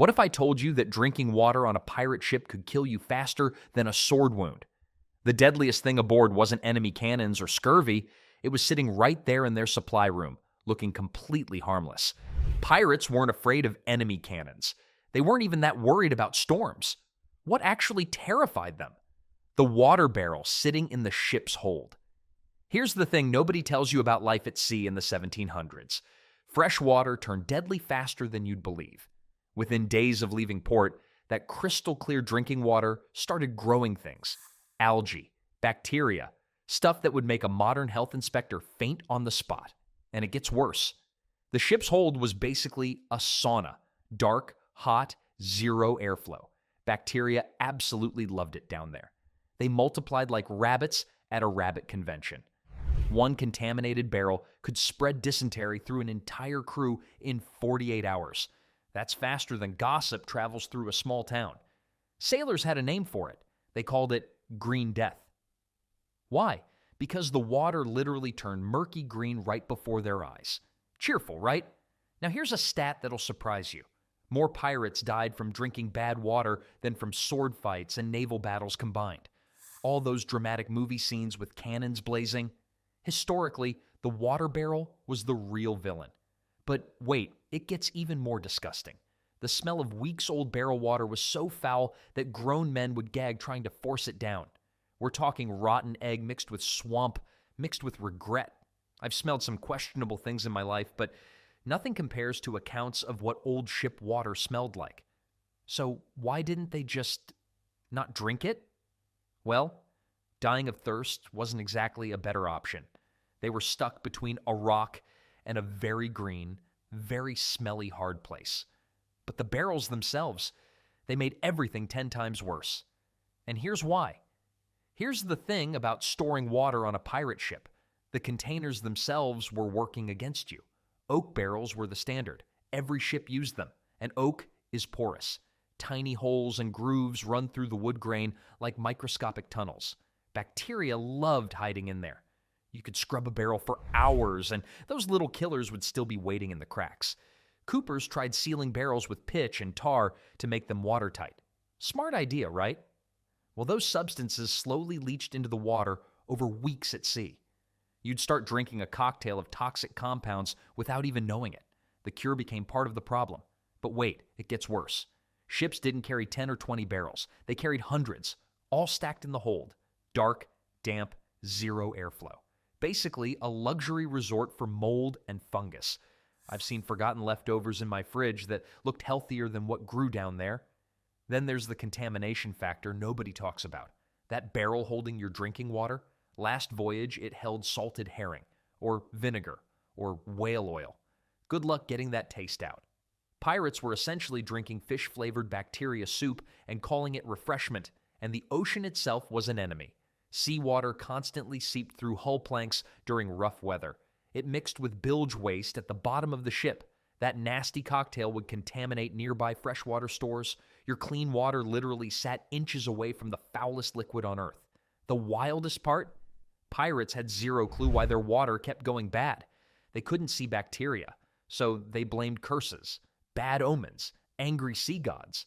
What if I told you that drinking water on a pirate ship could kill you faster than a sword wound? The deadliest thing aboard wasn't enemy cannons or scurvy. It was sitting right there in their supply room, looking completely harmless. Pirates weren't afraid of enemy cannons. They weren't even that worried about storms. What actually terrified them? The water barrel sitting in the ship's hold. Here's the thing nobody tells you about life at sea in the 1700s. Fresh water turned deadly faster than you'd believe. Within days of leaving port, that crystal clear drinking water started growing things. Algae, bacteria, stuff that would make a modern health inspector faint on the spot. And it gets worse. The ship's hold was basically a sauna. Dark, hot, zero airflow. Bacteria absolutely loved it down there. They multiplied like rabbits at a rabbit convention. One contaminated barrel could spread dysentery through an entire crew in 48 hours. That's faster than gossip travels through a small town. Sailors had a name for it. They called it Green Death. Why? Because the water literally turned murky green right before their eyes. Cheerful, right? Now here's a stat that'll surprise you. More pirates died from drinking bad water than from sword fights and naval battles combined. All those dramatic movie scenes with cannons blazing. Historically, the water barrel was the real villain. But wait, it gets even more disgusting. The smell of weeks-old barrel water was so foul that grown men would gag trying to force it down. We're talking rotten egg mixed with swamp, mixed with regret. I've smelled some questionable things in my life, but nothing compares to accounts of what old ship water smelled like. So why didn't they just not drink it? Well, dying of thirst wasn't exactly a better option. They were stuck between a rock and a very green, very smelly hard place. But the barrels themselves, they made everything 10 times worse. And here's why. Here's the thing about storing water on a pirate ship. The containers themselves were working against you. Oak barrels were the standard. Every ship used them, and oak is porous. Tiny holes and grooves run through the wood grain like microscopic tunnels. Bacteria loved hiding in there. You could scrub a barrel for hours, and those little killers would still be waiting in the cracks. Coopers tried sealing barrels with pitch and tar to make them watertight. Smart idea, right? Well, those substances slowly leached into the water over weeks at sea. You'd start drinking a cocktail of toxic compounds without even knowing it. The cure became part of the problem. But wait, it gets worse. Ships didn't carry 10 or 20 barrels. They carried hundreds, all stacked in the hold. Dark, damp, zero airflow. Basically, a luxury resort for mold and fungus. I've seen forgotten leftovers in my fridge that looked healthier than what grew down there. Then there's the contamination factor nobody talks about. That barrel holding your drinking water, last voyage it held salted herring, or vinegar, or whale oil. Good luck getting that taste out. Pirates were essentially drinking fish-flavored bacteria soup and calling it refreshment, and the ocean itself was an enemy. Seawater constantly seeped through hull planks during rough weather. It mixed with bilge waste at the bottom of the ship. That nasty cocktail would contaminate nearby freshwater stores. Your clean water literally sat inches away from the foulest liquid on Earth. The wildest part? Pirates had zero clue why their water kept going bad. They couldn't see bacteria, so they blamed curses, bad omens, angry sea gods.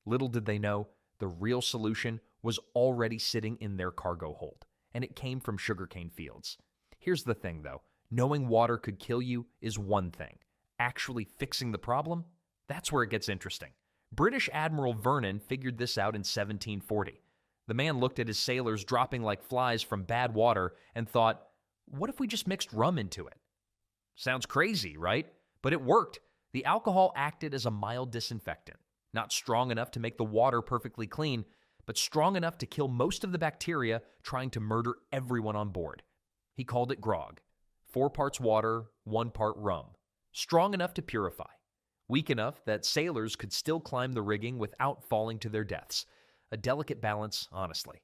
Little did they know, the real solution was already sitting in their cargo hold, and it came from sugarcane fields. Here's the thing, though. Knowing water could kill you is one thing. Actually fixing the problem? That's where it gets interesting. British Admiral Vernon figured this out in 1740. The man looked at his sailors dropping like flies from bad water and thought, what if we just mixed rum into it? Sounds crazy, right? But it worked. The alcohol acted as a mild disinfectant. Not strong enough to make the water perfectly clean, but strong enough to kill most of the bacteria trying to murder everyone on board. He called it Grog. 4 parts water, 1 part rum. Strong enough to purify. Weak enough that sailors could still climb the rigging without falling to their deaths. A delicate balance, honestly.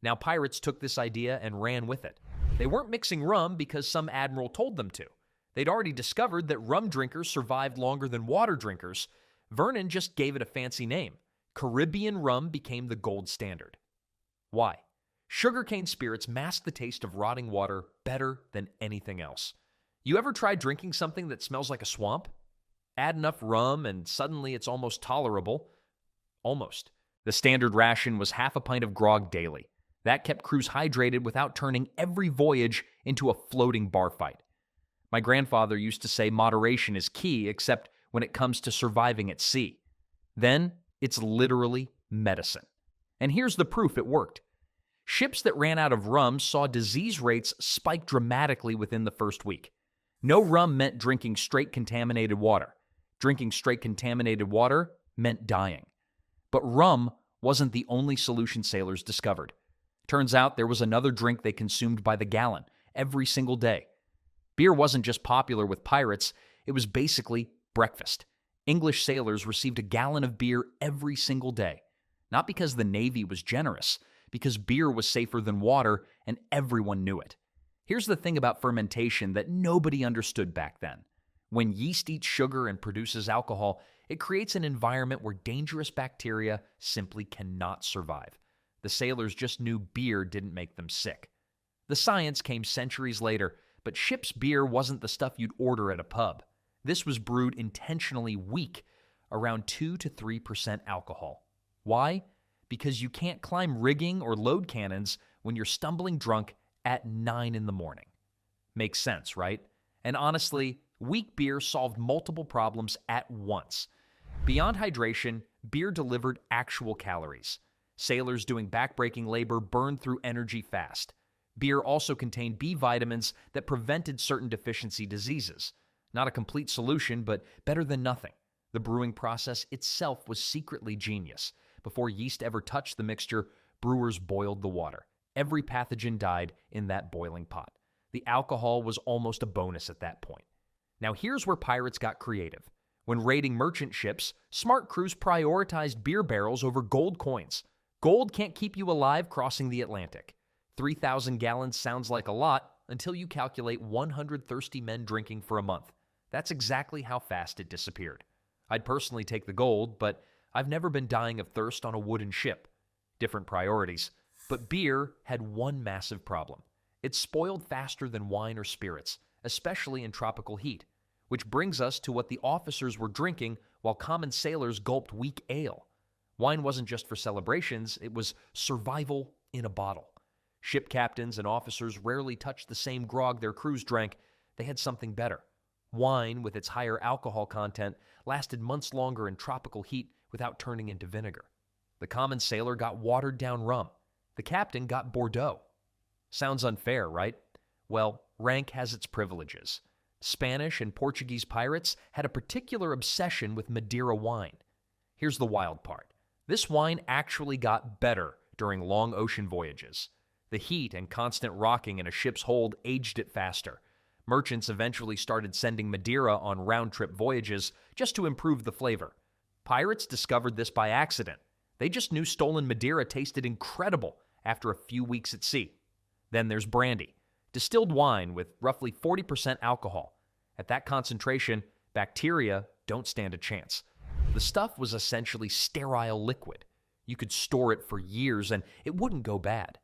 Now pirates took this idea and ran with it. They weren't mixing rum because some admiral told them to. They'd already discovered that rum drinkers survived longer than water drinkers. Vernon just gave it a fancy name. Caribbean rum became the gold standard. Why? Sugarcane spirits mask the taste of rotting water better than anything else. You ever tried drinking something that smells like a swamp? Add enough rum, and suddenly it's almost tolerable. Almost. The standard ration was half a pint of grog daily. That kept crews hydrated without turning every voyage into a floating bar fight. My grandfather used to say moderation is key, except when it comes to surviving at sea. Then, it's literally medicine. And here's the proof it worked. Ships that ran out of rum saw disease rates spike dramatically within the first week. No rum meant drinking straight contaminated water. Drinking straight contaminated water meant dying. But rum wasn't the only solution sailors discovered. Turns out there was another drink they consumed by the gallon, every single day. Beer wasn't just popular with pirates, it was basically breakfast. English sailors received a gallon of beer every single day. Not because the Navy was generous, because beer was safer than water and everyone knew it. Here's the thing about fermentation that nobody understood back then. When yeast eats sugar and produces alcohol, it creates an environment where dangerous bacteria simply cannot survive. The sailors just knew beer didn't make them sick. The science came centuries later, but ship's beer wasn't the stuff you'd order at a pub. This was brewed intentionally weak, around 2 to 3% alcohol. Why? Because you can't climb rigging or load cannons when you're stumbling drunk at 9 in the morning. Makes sense, right? And honestly, weak beer solved multiple problems at once. Beyond hydration, beer delivered actual calories. Sailors doing backbreaking labor burned through energy fast. Beer also contained B vitamins that prevented certain deficiency diseases. Not a complete solution, but better than nothing. The brewing process itself was secretly genius. Before yeast ever touched the mixture, brewers boiled the water. Every pathogen died in that boiling pot. The alcohol was almost a bonus at that point. Now here's where pirates got creative. When raiding merchant ships, smart crews prioritized beer barrels over gold coins. Gold can't keep you alive crossing the Atlantic. 3,000 gallons sounds like a lot until you calculate 100 thirsty men drinking for a month. That's exactly how fast it disappeared. I'd personally take the gold, but I've never been dying of thirst on a wooden ship. Different priorities. But beer had one massive problem. It spoiled faster than wine or spirits, especially in tropical heat. Which brings us to what the officers were drinking while common sailors gulped weak ale. Wine wasn't just for celebrations, it was survival in a bottle. Ship captains and officers rarely touched the same grog their crews drank. They had something better. Wine, with its higher alcohol content, lasted months longer in tropical heat without turning into vinegar. The common sailor got watered-down rum. The captain got Bordeaux. Sounds unfair, right? Well, rank has its privileges. Spanish and Portuguese pirates had a particular obsession with Madeira wine. Here's the wild part. This wine actually got better during long ocean voyages. The heat and constant rocking in a ship's hold aged it faster. Merchants eventually started sending Madeira on round-trip voyages just to improve the flavor. Pirates discovered this by accident. They just knew stolen Madeira tasted incredible after a few weeks at sea. Then there's brandy, distilled wine with roughly 40% alcohol. At that concentration, bacteria don't stand a chance. The stuff was essentially sterile liquid. You could store it for years and it wouldn't go bad.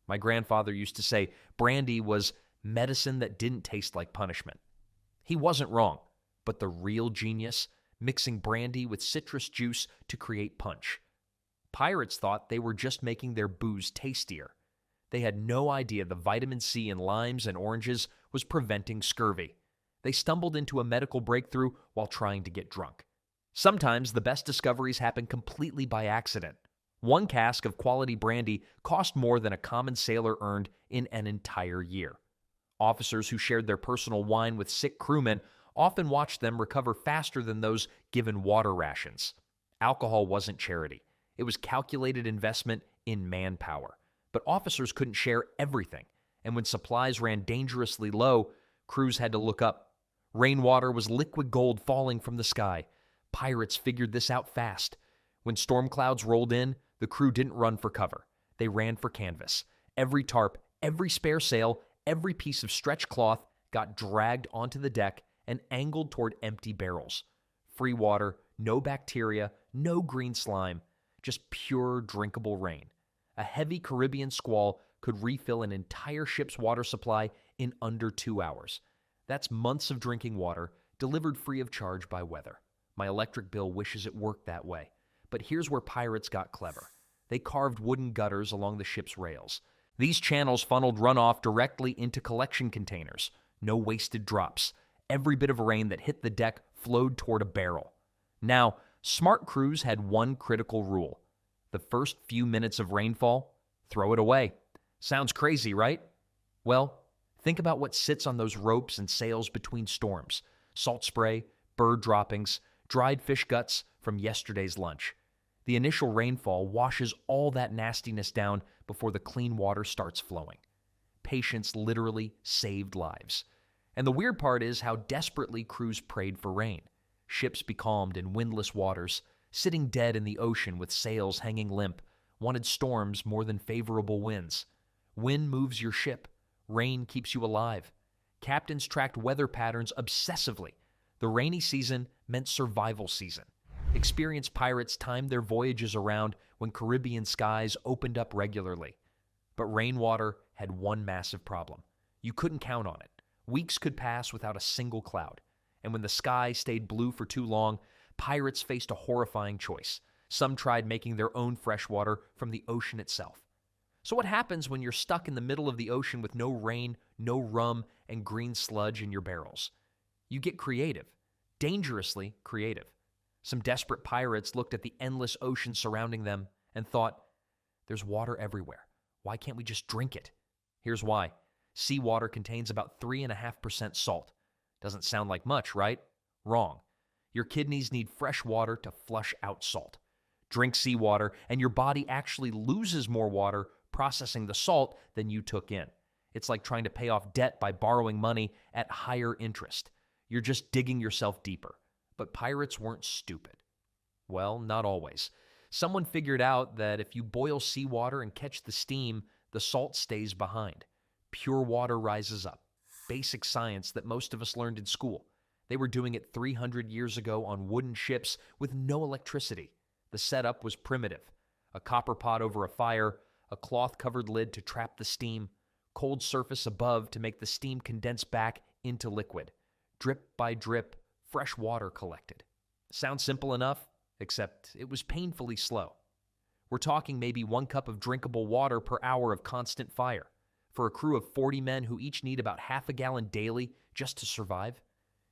My grandfather used to say brandy was medicine that didn't taste like punishment. He wasn't wrong, but the real genius, mixing brandy with citrus juice to create punch. Pirates thought they were just making their booze tastier. They had no idea the vitamin C in limes and oranges was preventing scurvy. They stumbled into a medical breakthrough while trying to get drunk. Sometimes the best discoveries happen completely by accident. One cask of quality brandy cost more than a common sailor earned in an entire year. Officers who shared their personal wine with sick crewmen often watched them recover faster than those given water rations. Alcohol wasn't charity. It was calculated investment in manpower. But officers couldn't share everything, and when supplies ran dangerously low, crews had to look up. Rainwater was liquid gold falling from the sky. Pirates figured this out fast. When storm clouds rolled in, the crew didn't run for cover. They ran for canvas. Every tarp, every spare sail, every piece of stretch cloth got dragged onto the deck and angled toward empty barrels. Free water, no bacteria, no green slime, just pure drinkable rain. A heavy Caribbean squall could refill an entire ship's water supply in under 2 hours. That's months of drinking water, delivered free of charge by weather. My electric bill wishes it worked that way. But here's where pirates got clever. They carved wooden gutters along the ship's rails. These channels funneled runoff directly into collection containers. No wasted drops. Every bit of rain that hit the deck flowed toward a barrel. Now, smart crews had one critical rule. The first few minutes of rainfall, throw it away. Sounds crazy, right? Well, think about what sits on those ropes and sails between storms. Salt spray, bird droppings, dried fish guts from yesterday's lunch. The initial rainfall washes all that nastiness down before the clean water starts flowing. Patience literally saved lives. And the weird part is how desperately crews prayed for rain. Ships becalmed in windless waters, sitting dead in the ocean with sails hanging limp, wanted storms more than favorable winds. Wind moves your ship. Rain keeps you alive. Captains tracked weather patterns obsessively. The rainy season meant survival season. Experienced pirates timed their voyages around when Caribbean skies opened up regularly. But rainwater had one massive problem. You couldn't count on it. Weeks could pass without a single cloud. And when the sky stayed blue for too long, pirates faced a horrifying choice. Some tried making their own fresh water from the ocean itself. So what happens when you're stuck in the middle of the ocean with no rain, no rum, and green sludge in your barrels? You get creative. Dangerously creative. Some desperate pirates looked at the endless ocean surrounding them and thought, there's water everywhere. Why can't we just drink it? Here's why. Seawater contains about 3.5% salt. Doesn't sound like much, right? Wrong. Your kidneys need fresh water to flush out salt. Drink seawater, and your body actually loses more water processing the salt than you took in. It's like trying to pay off debt by borrowing money at higher interest. You're just digging yourself deeper. But pirates weren't stupid. Well, not always. Someone figured out that if you boil seawater and catch the steam, the salt stays behind. Pure water rises up. Basic science that most of us learned in school. They were doing it 300 years ago on wooden ships with no electricity. The setup was primitive. A copper pot over a fire, a cloth-covered lid to trap the steam, cold surface above to make the steam condense back into liquid. Drip by drip, fresh water collected. Sounds simple enough, except it was painfully slow. We're talking maybe 1 cup of drinkable water per hour of constant fire. For a crew of 40 men who each need about half a gallon daily just to survive,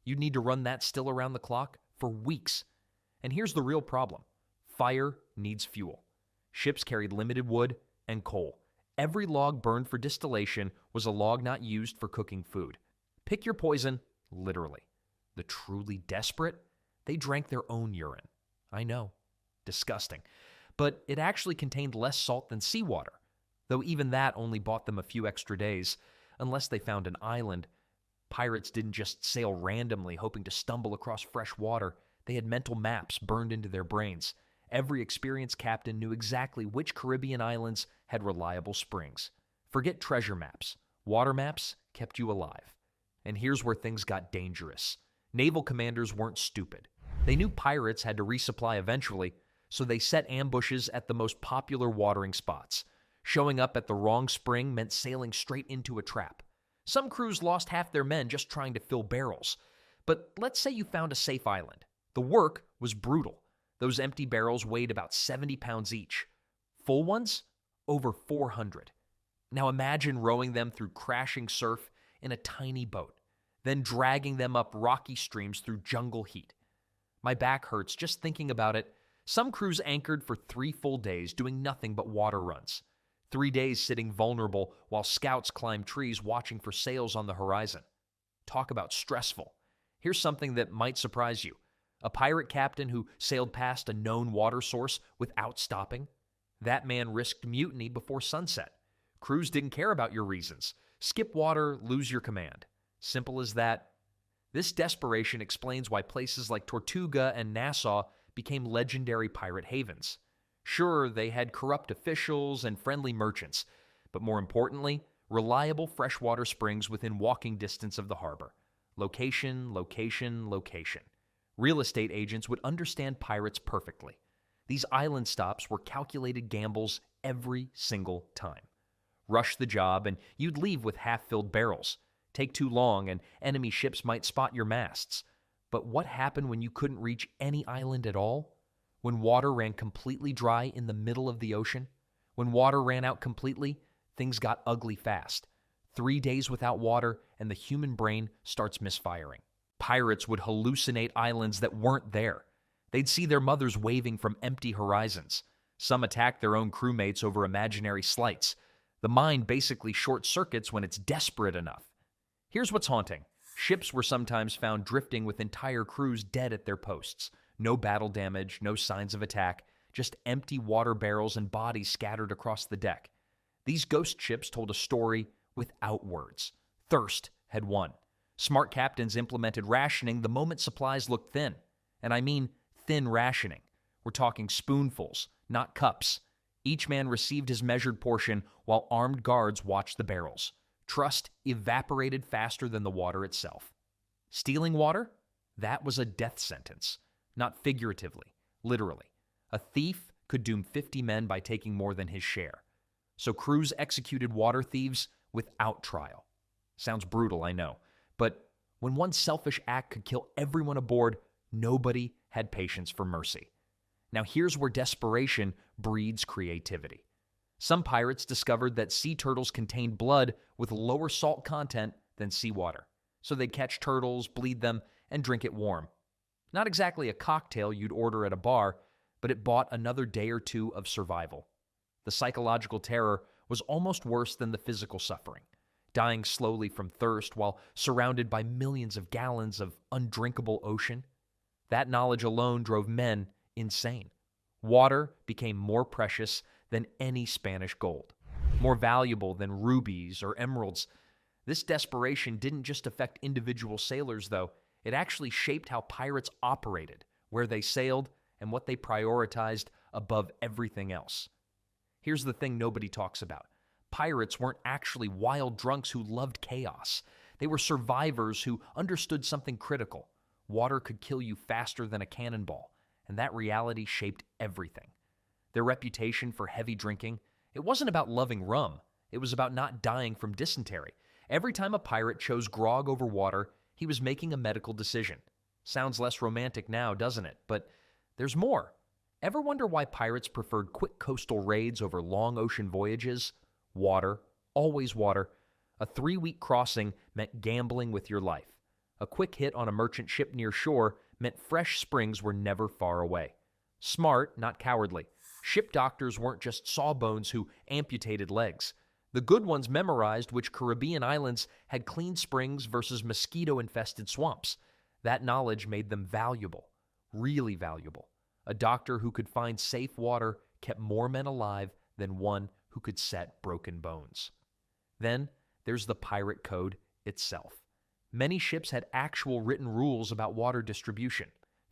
you'd need to run that still around the clock for weeks. And here's the real problem. Fire needs fuel. Ships carried limited wood and coal. Every log burned for distillation was a log not used for cooking food. Pick your poison, literally. The truly desperate, they drank their own urine. I know. Disgusting. But it actually contained less salt than seawater, though even that only bought them a few extra days. Unless they found an island, pirates didn't just sail randomly hoping to stumble across fresh water. They had mental maps burned into their brains. Every experienced captain knew exactly which Caribbean islands had reliable springs. Forget treasure maps. Water maps kept you alive. And here's where things got dangerous. Naval commanders weren't stupid. They knew pirates had to resupply eventually, so they set ambushes at the most popular watering spots. Showing up at the wrong spring meant sailing straight into a trap. Some crews lost half their men just trying to fill barrels. But let's say you found a safe island. The work was brutal. Those empty barrels weighed about 70 pounds each. Full ones? Over 400. Now imagine rowing them through crashing surf in a tiny boat, then dragging them up rocky streams through jungle heat. My back hurts just thinking about it. Some crews anchored for 3 full days doing nothing but water runs. 3 days sitting vulnerable while scouts climbed trees watching for sails on the horizon. Talk about stressful. Here's something that might surprise you. A pirate captain who sailed past a known water source without stopping? That man risked mutiny before sunset. Crews didn't care about your reasons. Skip water, lose your command. Simple as that. This desperation explains why places like Tortuga and Nassau became legendary pirate havens. Sure, they had corrupt officials and friendly merchants, but more importantly, reliable freshwater springs within walking distance of the harbor. Location, location, location. Real estate agents would understand pirates perfectly. These island stops were calculated gambles every single time. Rush the job and you'd leave with half-filled barrels. Take too long and enemy ships might spot your masts. But what happened when you couldn't reach any island at all? When water ran completely dry in the middle of the ocean? When water ran out completely, things got ugly fast. 3 days without water, and the human brain starts misfiring. Pirates would hallucinate islands that weren't there. They'd see their mothers waving from empty horizons. Some attacked their own crewmates over imaginary slights. The mind basically short circuits when it's desperate enough. Here's what's haunting. Ships were sometimes found drifting with entire crews dead at their posts. No battle damage, no signs of attack, just empty water barrels and bodies scattered across the deck. These ghost ships told a story without words. Thirst had won. Smart captains implemented rationing the moment supplies looked thin. And I mean thin rationing. We're talking spoonfuls, not cups. Each man received his measured portion while armed guards watched the barrels. Trust evaporated faster than the water itself. Stealing water? That was a death sentence. Not figuratively, literally. A thief could doom 50 men by taking more than his share. So crews executed water thieves without trial. Sounds brutal, I know. But when one selfish act could kill everyone aboard, nobody had patience for mercy. Now here's where desperation breeds creativity. Some pirates discovered that sea turtles contained blood with lower salt content than seawater. So they'd catch turtles, bleed them, and drink it warm. Not exactly a cocktail you'd order at a bar, but it bought another day or two of survival. The psychological terror was almost worse than the physical suffering. Dying slowly from thirst while surrounded by millions of gallons of undrinkable ocean. That knowledge alone drove men insane. Water became more precious than any Spanish gold, more valuable than rubies or emeralds. This desperation didn't just affect individual sailors, though. It actually shaped how pirates operated, where they sailed, and what they prioritized above everything else. Here's the thing nobody talks about. Pirates weren't actually wild drunks who loved chaos. They were survivors who understood something critical. Water could kill you faster than a cannonball, and that reality shaped everything. Their reputation for heavy drinking, it wasn't about loving rum. It was about not dying from dysentery. Every time a pirate chose grog over water, he was making a medical decision. Sounds less romantic now, doesn't it? But there's more. Ever wonder why pirates preferred quick coastal raids over long ocean voyages? Water, always water. A 3-week crossing meant gambling with your life. A quick hit on a merchant ship near shore meant fresh springs were never far away. Smart, not cowardly. Ship doctors weren't just sawbones who amputated legs. The good ones memorized which Caribbean islands had clean springs versus mosquito-infested swamps. That knowledge made them valuable, really valuable. A doctor who could find safe water kept more men alive than one who could set broken bones. Then there's the pirate code itself. Many ships had actual written rules about water distribution.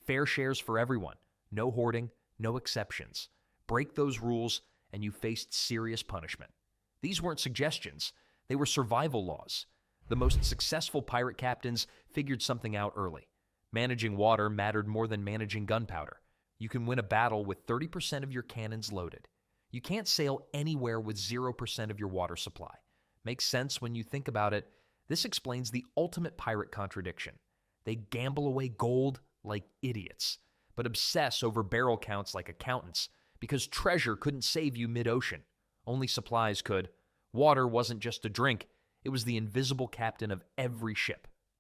Fair shares for everyone. No hoarding, no exceptions. Break those rules and you faced serious punishment. These weren't suggestions. They were survival laws. The most successful pirate captains figured something out early. Managing water mattered more than managing gunpowder. You can win a battle with 30% of your cannons loaded. You can't sail anywhere with 0% of your water supply. Makes sense when you think about it. This explains the ultimate pirate contradiction. They gamble away gold like idiots, but obsess over barrel counts like accountants because treasure couldn't save you mid-ocean. Only supplies could. Water wasn't just a drink. It was the invisible captain of every ship.